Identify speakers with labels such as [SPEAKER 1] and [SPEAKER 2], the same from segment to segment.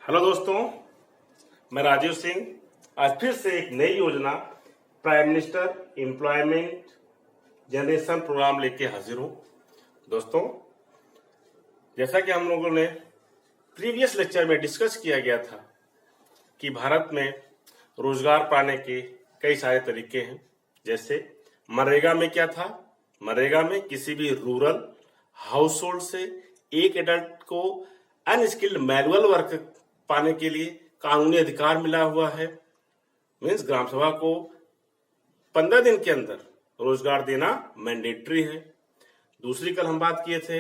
[SPEAKER 1] Hello दोस्तों, मैं राजीव सिंह आज फिर से एक नई योजना prime minister employment generation programme लेके हाजिर हूं। दोस्तों, जैसा कि हम लोगों ने प्रीवियस लेक्चर में डिस्कस किया गया था कि भारत में रोजगार पाने के कई सारे तरीके हैं। जैसे मनरेगा में क्या था? मनरेगा में किसी भी रूरल हाउस होल्ड से एक एडल्ट को अनस्किल्ड मैनुअल वर्क पाने के लिए कानूनी अधिकार मिला हुआ है। मीन्स ग्राम सभा को 15 दिन के अंदर रोजगार देना मैंडेटरी है। दूसरी कल हम बात किए थे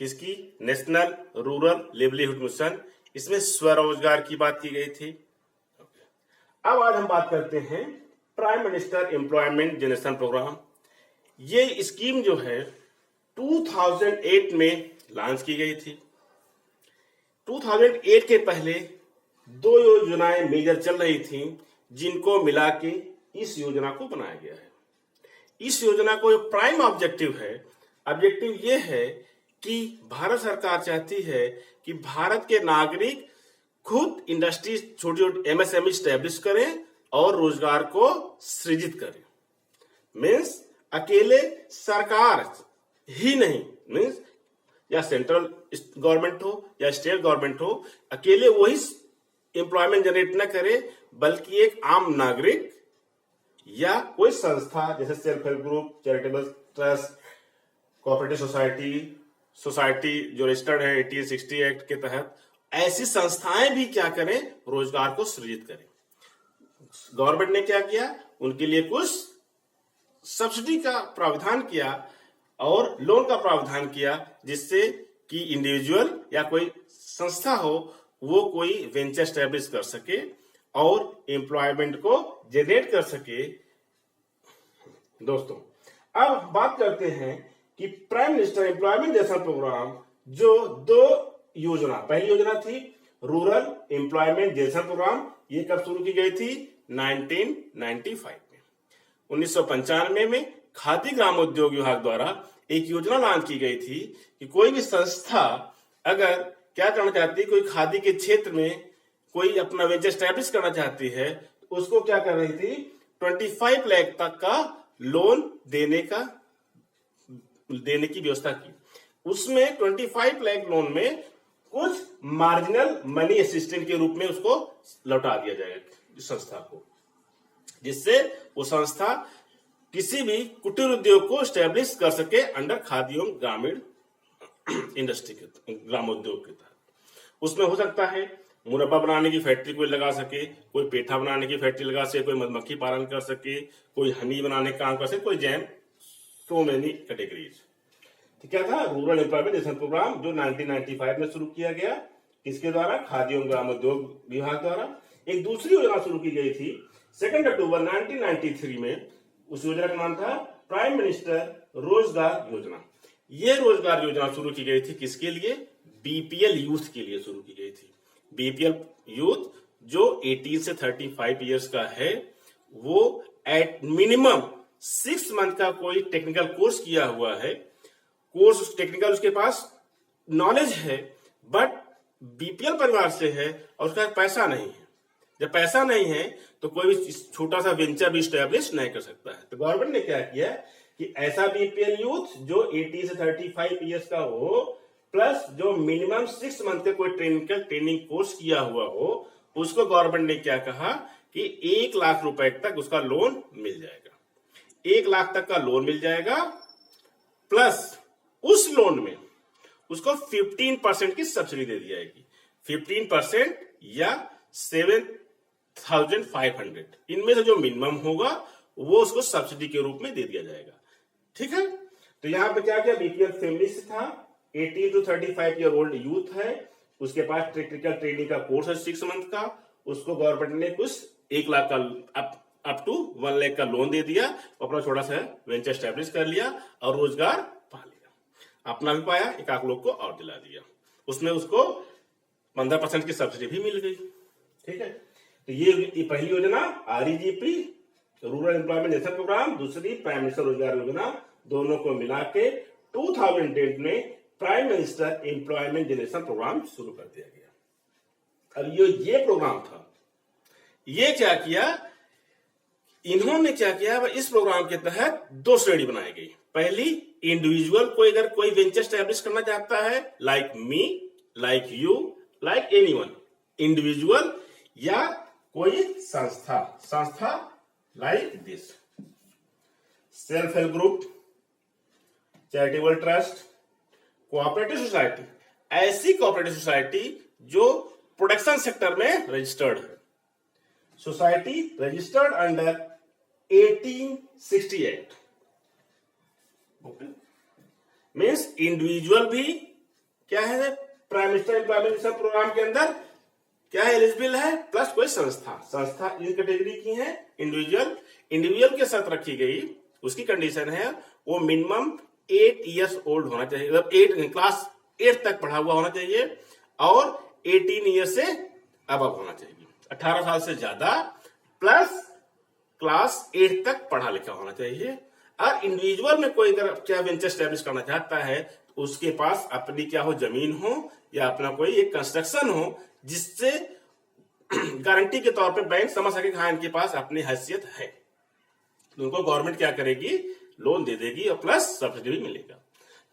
[SPEAKER 1] किसकी? नेशनल रूरल लिवलीहुड मिशन, इसमें स्वरोजगार की बात की गई थी। अब आज हम बात करते हैं prime minister employment generation programme. ये स्कीम जो है 2008 में लॉन्च की गई थी। 2008 के पहले दो योजनाएं मेजर चल रही थी जिनको मिला के इस योजना को बनाया गया है। इस योजना को प्राइम ऑब्जेक्टिव ये है कि भारत सरकार चाहती है कि भारत के नागरिक खुद इंडस्ट्री छोटी छोटी एमएसएमई स्टैब्लिश करें और रोजगार को सृजित करें। मीन्स अकेले सरकार ही नहीं, मीन्स या सेंट्रल गवर्नमेंट हो या स्टेट गवर्नमेंट हो, अकेले वही एम्प्लॉयमेंट जनरेट न करे, बल्कि एक आम नागरिक या कोई संस्था जैसे self help group, charitable trust, cooperative society जो रजिस्टर्ड है 1860 एक्ट के तहत, ऐसी संस्थाएं भी क्या करें? रोजगार को सृजित करें। गवर्नमेंट ने क्या किया? उनके लिए कुछ सब्सिडी का प्रावधान किया और लोन का प्रावधान किया, जिससे कि इंडिविजुअल या कोई संस्था हो वो कोई वेंचर स्टैब्लिश कर सके और एम्प्लॉयमेंट को जनरेट कर सके। दोस्तों, अब बात करते हैं कि prime minister employment generation programme जो दो योजना, पहली योजना थी रूरल एम्प्लॉयमेंट जनरेशन प्रोग्राम, ये कब शुरू की गई थी? 1995 में। 1995 में खादी ग्राम उद्योग विभाग द्वारा एक योजना लॉन्च की गई थी कि कोई भी संस्था अगर क्या करना चाहती है, कोई खादी के क्षेत्र में कोई अपना वेंचर स्टैब्लिश करना चाहती है, तो उसको क्या कर रही थी? 25 लाख तक का लोन देने की व्यवस्था की। उसमें 25 लाख लोन में कुछ मार्जिनल मनी असिस्टेंट के रूप में उसको लौटा दिया जाएगा संस्था को, जिससे वो संस्था किसी भी कुटीर उद्योग को स्टैब्लिश कर सके अंडर खादी एवं ग्रामीण इंडस्ट्री के ग्राम उद्योग के तहत। उसमें हो सकता है मुरब्बा बनाने की फैक्ट्री कोई लगा सके, कोई पेठा बनाने की फैक्ट्री लगा सके, कोई मधुमक्खी पालन कर सके, कोई हनी बनाने का काम कर सके, कोई जैम, सो मेनी कैटेगरीज। तो क्या था? रूरल एम्प्लॉयमेंट जनरेशन प्रोग्राम जो 1995 में शुरू किया गया। किसके द्वारा? खादी एवं ग्राम उद्योग विभाग द्वारा। एक दूसरी योजना शुरू की गई थी 2 अक्टूबर 1993 में। उस योजना का नाम था प्राइम मिनिस्टर रोजगार योजना। यह रोजगार योजना शुरू की गई थी किसके लिए? बीपीएल यूथ के लिए शुरू की गई थी। बीपीएल यूथ जो 18 से 35 इयर्स का है, वो एट मिनिमम 6 मंथ का कोई टेक्निकल कोर्स किया हुआ है, कोर्स टेक्निकल उसके पास नॉलेज है, बट बीपीएल परिवार से है और उसका पैसा नहीं है। जब पैसा नहीं है तो कोई भी छोटा सा वेंचर भी स्टैब्लिश नहीं कर सकता है। तो गवर्नमेंट ने क्या किया कि ऐसा बीपीएल यूथ जो 18 से 35 इयर्स का हो, प्लस जो मिनिमम 6 मंथ का कोई ट्रेनिंग कोर्स किया हुआ हो, उसको गवर्नमेंट ने क्या कहा कि 1 लाख रुपए तक उसका लोन मिल जाएगा। 1 लाख तक का लोन मिल जाएगा, प्लस उस लोन में उसको 15% की सब्सिडी दे दी जाएगी। 15% या 7,500, इनमें से जो मिनिमम होगा वो उसको सब्सिडी के रूप में दे दिया जाएगा। ठीक है? तो यहां पे क्या किया? बीपीएल फैमिली से था, 18 to 35 ईयर ओल्ड यूथ है, उसके पास टेक्निकल ट्रेनिंग का कोर्स है 6 मंथ का, उसको गवर्नमेंट ने कुछ 1 लाख का अप टू 1 लाख का लोन दे दिया, अपना छोटा सा वेंचर स्टैब्लिश कर लिया और रोजगार पा लिया। अपना भी पाया, एक आध लोग को और दिला दिया। उसमें उसको 15% की सब्सिडी भी मिल गई। ठीक है? तो ये पहली योजना REGP rural employment generation programme, दूसरी प्राइम मिनिस्टर रोजगार योजना, दोनों को मिला के 2008 में prime minister employment generation programme शुरू कर दिया गया। अब ये प्रोग्राम था, ये क्या किया इन्होंने क्या किया, इस प्रोग्राम के तहत दो श्रेणी बनाई गई। पहली, इंडिविजुअल कोई अगर कोई वेंचर स्टैब्लिश करना चाहता है, like me, like you, like anyone, individual या कोई संस्था like this, self help group, charitable trust, cooperative society, ऐसी कोऑपरेटिव सोसाइटी जो प्रोडक्शन सेक्टर में रजिस्टर्ड है, society registered under 1868। Okay, means individual भी क्या है, प्राइम मिनिस्टर एम्प्लॉयमेंट प्रोग्राम के अंदर क्या है, एलिजिबल है, प्लस कोई संस्था इन कैटेगरी की है। इंडिविजुअल के साथ रखी गई, उसकी कंडीशन है वो मिनिमम 8 इयर्स ओल्ड होना चाहिए, मतलब क्लास 8 तक पढ़ा हुआ होना चाहिए और 18 ईयर से अबव होना चाहिए, 18 साल से ज्यादा, प्लस क्लास 8 तक पढ़ा लिखा होना चाहिए। और इंडिविजुअल में कोई अगर क्या वेंचर स्टैब्लिश करना चाहता है तो उसके पास अपनी क्या हो, जमीन हो या अपना कोई एक कंस्ट्रक्शन हो, जिससे गारंटी के तौर पे बैंक समझ सके हाँ इनके पास अपनी हैसियत है, तो उनको गवर्नमेंट क्या करेगी, लोन दे देगी और प्लस सब्सिडी भी मिलेगा।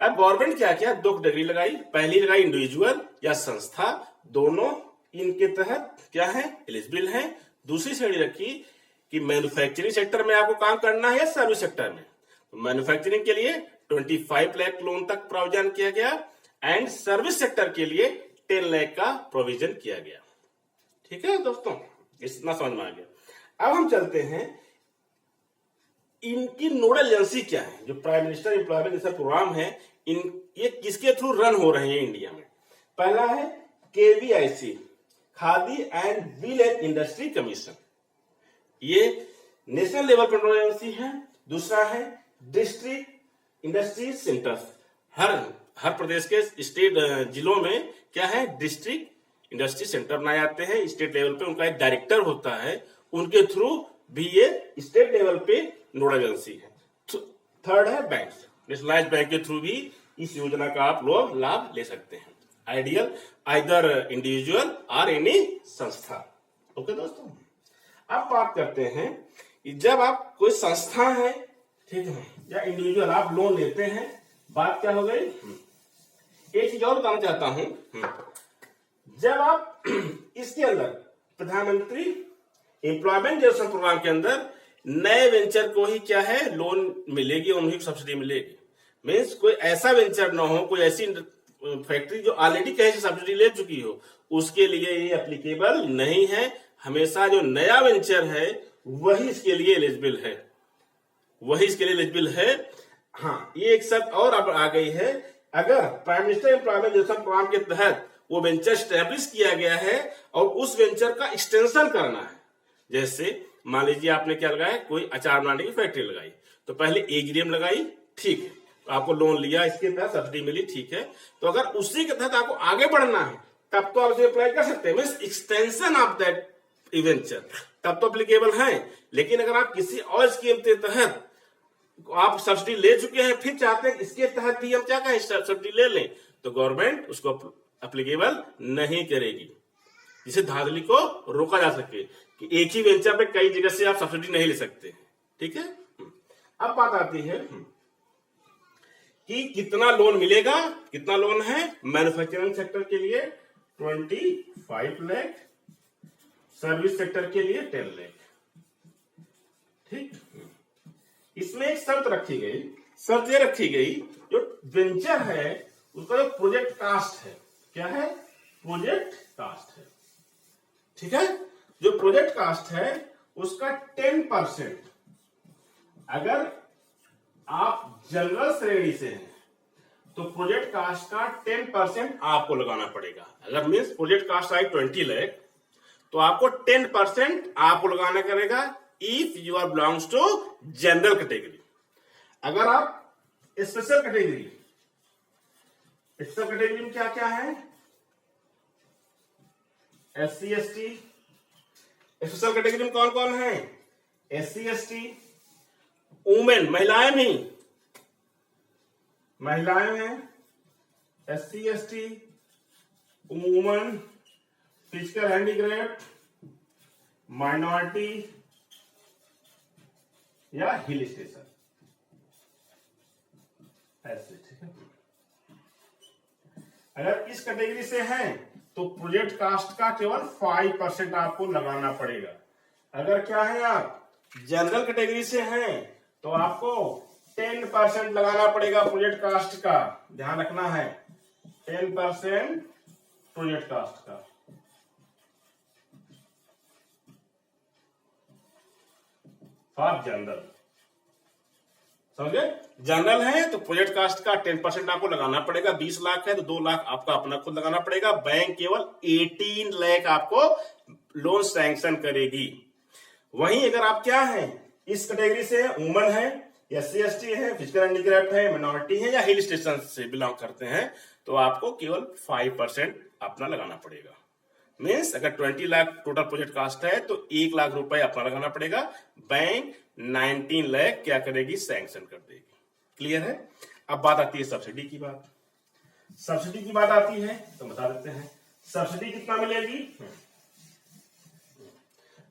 [SPEAKER 1] अब गवर्नमेंट क्या किया, दो डिग्री लगाई, पहली लगाई इंडिविजुअल या संस्था, दोनों इनके तहत क्या है, एलिजिबल है। दूसरी श्रेणी रखी कि मैन्युफैक्चरिंग सेक्टर में आपको काम करना है या सर्विस सेक्टर में, तो मैन्युफैक्चरिंग के लिए 25 लाख लोन तक प्रोविजन किया गया एंड सर्विस सेक्टर के लिए 10 लाख का प्रोविजन किया गया। ठीक है दोस्तों, इतना समझ में आ गया। अब हम चलते हैं इनकी नोडल एजेंसी क्या है, जो प्राइम मिनिस्टर एम्प्लॉयमेंट जैसा प्रोग्राम है, ये किसके थ्रू रन हो रहे हैं इंडिया में। पहला है KVIC, khadi and wheel and industry commission, ये नेशनल लेवल पर नोडल एजेंसी है। दूसरा है डिस्ट्रिक्ट इंडस्ट्री सेंटर्स, हर प्रदेश के स्टेट जिलों में क्या है, डिस्ट्रिक्ट इंडस्ट्री सेंटर बनाए जाते हैं, स्टेट लेवल पे उनका एक डायरेक्टर होता है, उनके थ्रू भी ये स्टेट लेवल पे नोडल एजेंसी है। थर्ड है बैंक, नेशनलाइज बैंक के थ्रू भी इस योजना का आप लोग लाभ ले सकते हैं, आइडियल आइदर इंडिविजुअल और एनी संस्था। ओके दोस्तों, अब बात करते हैं कि जब आप कोई संस्था है, ठीक है, या इंडिविजुअल आप लोन लेते हैं, बात क्या हो गई। एक चीज और बताना चाहता हूं, जब आप इसके अंदर प्रधानमंत्री एम्प्लॉयमेंट जनरेशन प्रोग्राम के अंदर नए वेंचर को ही क्या है, लोन मिलेगी, उन्हीं को सब्सिडी मिलेगी। मीन्स कोई ऐसा वेंचर ना हो, कोई ऐसी फैक्ट्री जो ऑलरेडी कहीं से सब्सिडी ले चुकी हो, उसके लिए ये एप्लीकेबल नहीं है। हमेशा जो नया वेंचर है वही इसके लिए एलिजिबल है, हाँ, ये एक शर्त और अब आ गई है, अगर prime minister employment generation programme के तहत वो वेंचर स्टैब्लिश किया गया है और उस वेंचर का एक्सटेंशन करना है, जैसे मान लीजिए आपने क्या लगाया, कोई अचार बनाने की फैक्ट्री लगाई, तो पहले एग्रीएम लगाई, ठीक है, तो आपको लोन लिया, इसके तहत सब्सिडी मिली, ठीक है, तो अगर उसी के तहत आपको आगे बढ़ना है तब तो आप उसे अप्लाई कर सकते हैं, means extension of that venture, तब तो एप्लीकेबल है। लेकिन अगर आप किसी और स्कीम के तहत आप सब्सिडी ले चुके हैं, फिर चाहते हैं इसके तहत भी हम क्या कहें, सब्सिडी ले लें, तो गवर्नमेंट उसको एप्लीकेबल नहीं करेगी, जिसे धांधली को रोका जा सके कि एक ही वेंचर पे कई जगह से आप सब्सिडी नहीं ले सकते। ठीक है, अब बात आती है कि कितना लोन मिलेगा, कितना लोन है मैन्युफैक्चरिंग सेक्टर के लिए 25 लाख, सर्विस सेक्टर के लिए 10 लाख। ठीक, इसमें एक शर्त रखी गई, शर्त ये रखी गई जो वेंचर है उसका जो प्रोजेक्ट कास्ट है, क्या है, प्रोजेक्ट कास्ट है। ठीक है, जो प्रोजेक्ट कास्ट है उसका 10%, अगर आप जनरल श्रेणी से हैं तो प्रोजेक्ट कास्ट का 10% आपको लगाना पड़ेगा। अगर मीन्स प्रोजेक्ट कास्ट आई 20 लाख तो आपको 10% आपको लगाना करेगा if you are belongs to general category. अगर आप स्पेशल कैटेगरी में क्या क्या है, SC ST, स्पेशल कैटेगरी में कौन कौन है, SC ST, वुमेन, महिलाएं भी, महिलाएं हैं, SC ST, women, physical handicraft, minority या हिल स्टेशन, ऐसे। ठीक है, अगर इस कैटेगरी से हैं तो प्रोजेक्ट कास्ट का केवल 5% आपको लगाना पड़ेगा। अगर क्या है आप जनरल कैटेगरी से हैं तो आपको 10% लगाना पड़ेगा प्रोजेक्ट कास्ट का, ध्यान रखना है, 10% प्रोजेक्ट कास्ट का। फॉर जनरल, समझे? जनरल है तो प्रोजेक्ट कास्ट का 10% आपको लगाना पड़ेगा। 20 लाख है तो 2 लाख आपका अपना खुद लगाना पड़ेगा। बैंक केवल 18 लाख आपको लोन सैंक्शन करेगी। वहीं अगर आप क्या है इस कैटेगरी से वुमन है, SC ST है, फिजिकल हैंडीक्राफ्ट है, मिनॉरिटी है या हिल स्टेशन से बिलोंग करते हैं तो आपको केवल 5% अपना लगाना पड़ेगा। मीन्स अगर 20 लाख टोटल प्रोजेक्ट कास्ट है तो 1 लाख रुपए अपना लगाना पड़ेगा। बैंक 19 लाख क्या करेगी, सैंक्शन कर देगी। क्लियर है? अब बात आती है सब्सिडी की बात। सब्सिडी की बात आती है तो बता देते हैं सब्सिडी कितना मिलेगी।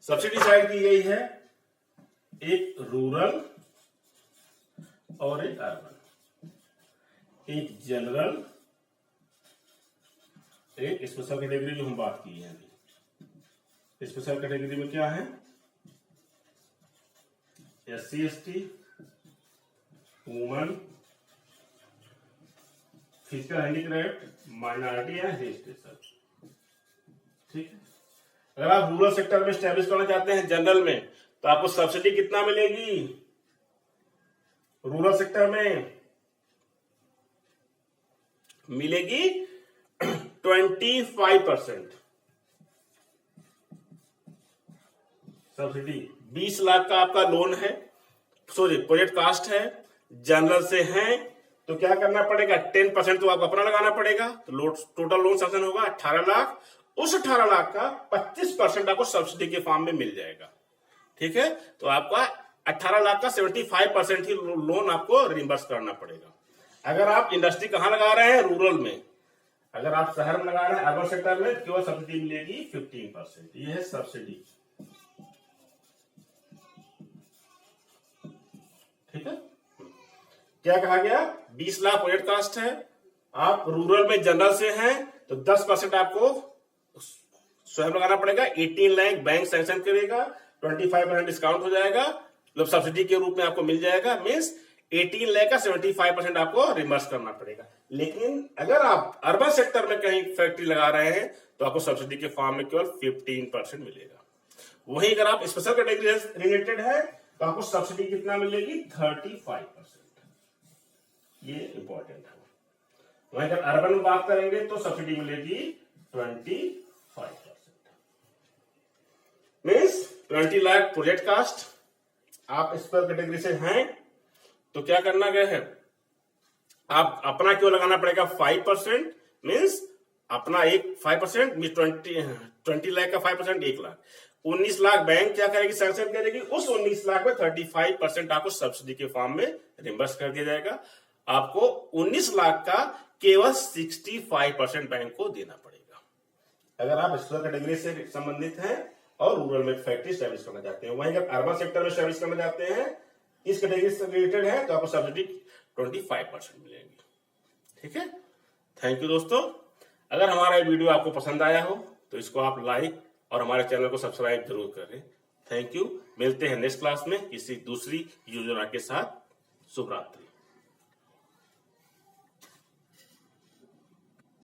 [SPEAKER 1] सब्सिडी साइड दी गई है, एक रूरल और एक अर्बन, एक जनरल, एक स्पेशल कैटेगरी जो हम बात की है अभी। स्पेशल कैटेगरी में क्या है, SC ST, woman, physical handicraft, minority या हिल स्टेशन। ठीक है, अगर आप रूरल सेक्टर में स्टैब्लिश करना चाहते हैं जनरल में तो आपको सब्सिडी कितना मिलेगी रूरल सेक्टर में, मिलेगी 25% सब्सिडी। 20 लाख का आपका लोन है, सॉरी प्रोजेक्ट कास्ट है, जनरल से हैं तो क्या करना पड़ेगा, 10% तो आपको अपना लगाना पड़ेगा। तो टोटल लोन सैंक्शन होगा 18 लाख। उस 18 लाख का 25% आपको सब्सिडी के फॉर्म में मिल जाएगा। ठीक है, तो आपका 18 लाख का 75% ही लोन आपको रिइंबर्स करना पड़ेगा। अगर आप इंडस्ट्री कहां लगा रहे हैं, रूरल में। अगर आप शहर में लगा रहे हैं, अर्बन सेक्टर में, केवल सब्सिडी मिलेगी 15%। ये है सब्सिडी। ठीक है, क्या कहा गया, 20 लाख प्रोजेक्ट कास्ट है, आप रूरल में जनरल से हैं तो 10% आपको स्वयं लगाना पड़ेगा। 18 लाख बैंक सैंक्शन करेगा, 25% डिस्काउंट हो जाएगा, मतलब सब्सिडी के रूप में आपको मिल जाएगा। मीन्स 18 लाख का 75% आपको रिमर्स करना पड़ेगा। लेकिन अगर आप अर्बन सेक्टर में कहीं फैक्ट्री लगा रहे हैं तो आपको सब्सिडी के फॉर्म में केवल 15% मिलेगा। वहीं अगर आप स्पेशल कैटेगरी रिलेटेड है तो आपको सब्सिडी कितना मिलेगी, 35%। ये इंपॉर्टेंट है। वहीं अगर अर्बन में बात करेंगे तो सब्सिडी मिलेगी 25%। मीन्स 20 लाख प्रोजेक्ट कास्ट, आप स्पेशल कैटेगरी से हैं तो क्या करना गया है, आप अपना क्यों लगाना पड़ेगा 5%। मीन्स अपना एक 5% 20 लाख का 5% 1 लाख, 19 लाख बैंक क्या करेगी, सैंक्शन करेगी। उस 19 लाख में 35% आपको सब्सिडी के फॉर्म में रिम्बर्स कर दिया जाएगा। आपको 19 लाख का केवल 65% बैंक को देना पड़ेगा अगर आप स्पेशल कैटेगरी से संबंधित हैं और रूरल में फैक्ट्री स्टैब्लिश करना चाहते हैं। वहीं अगर अर्बन सेक्टर में स्टैब्लिश करना चाहते हैं, इस कैटेगरी से रिलेटेड है तो आपको सब्सिडी 25% मिलेगी। ठीक है, थैंक यू दोस्तों। अगर हमारा ये वीडियो आपको पसंद आया हो तो इसको आप लाइक और हमारे चैनल को सब्सक्राइब जरूर करें। थैंक यू, मिलते हैं नेक्स्ट क्लास में किसी दूसरी योजना के साथ। शुभ रात्रि।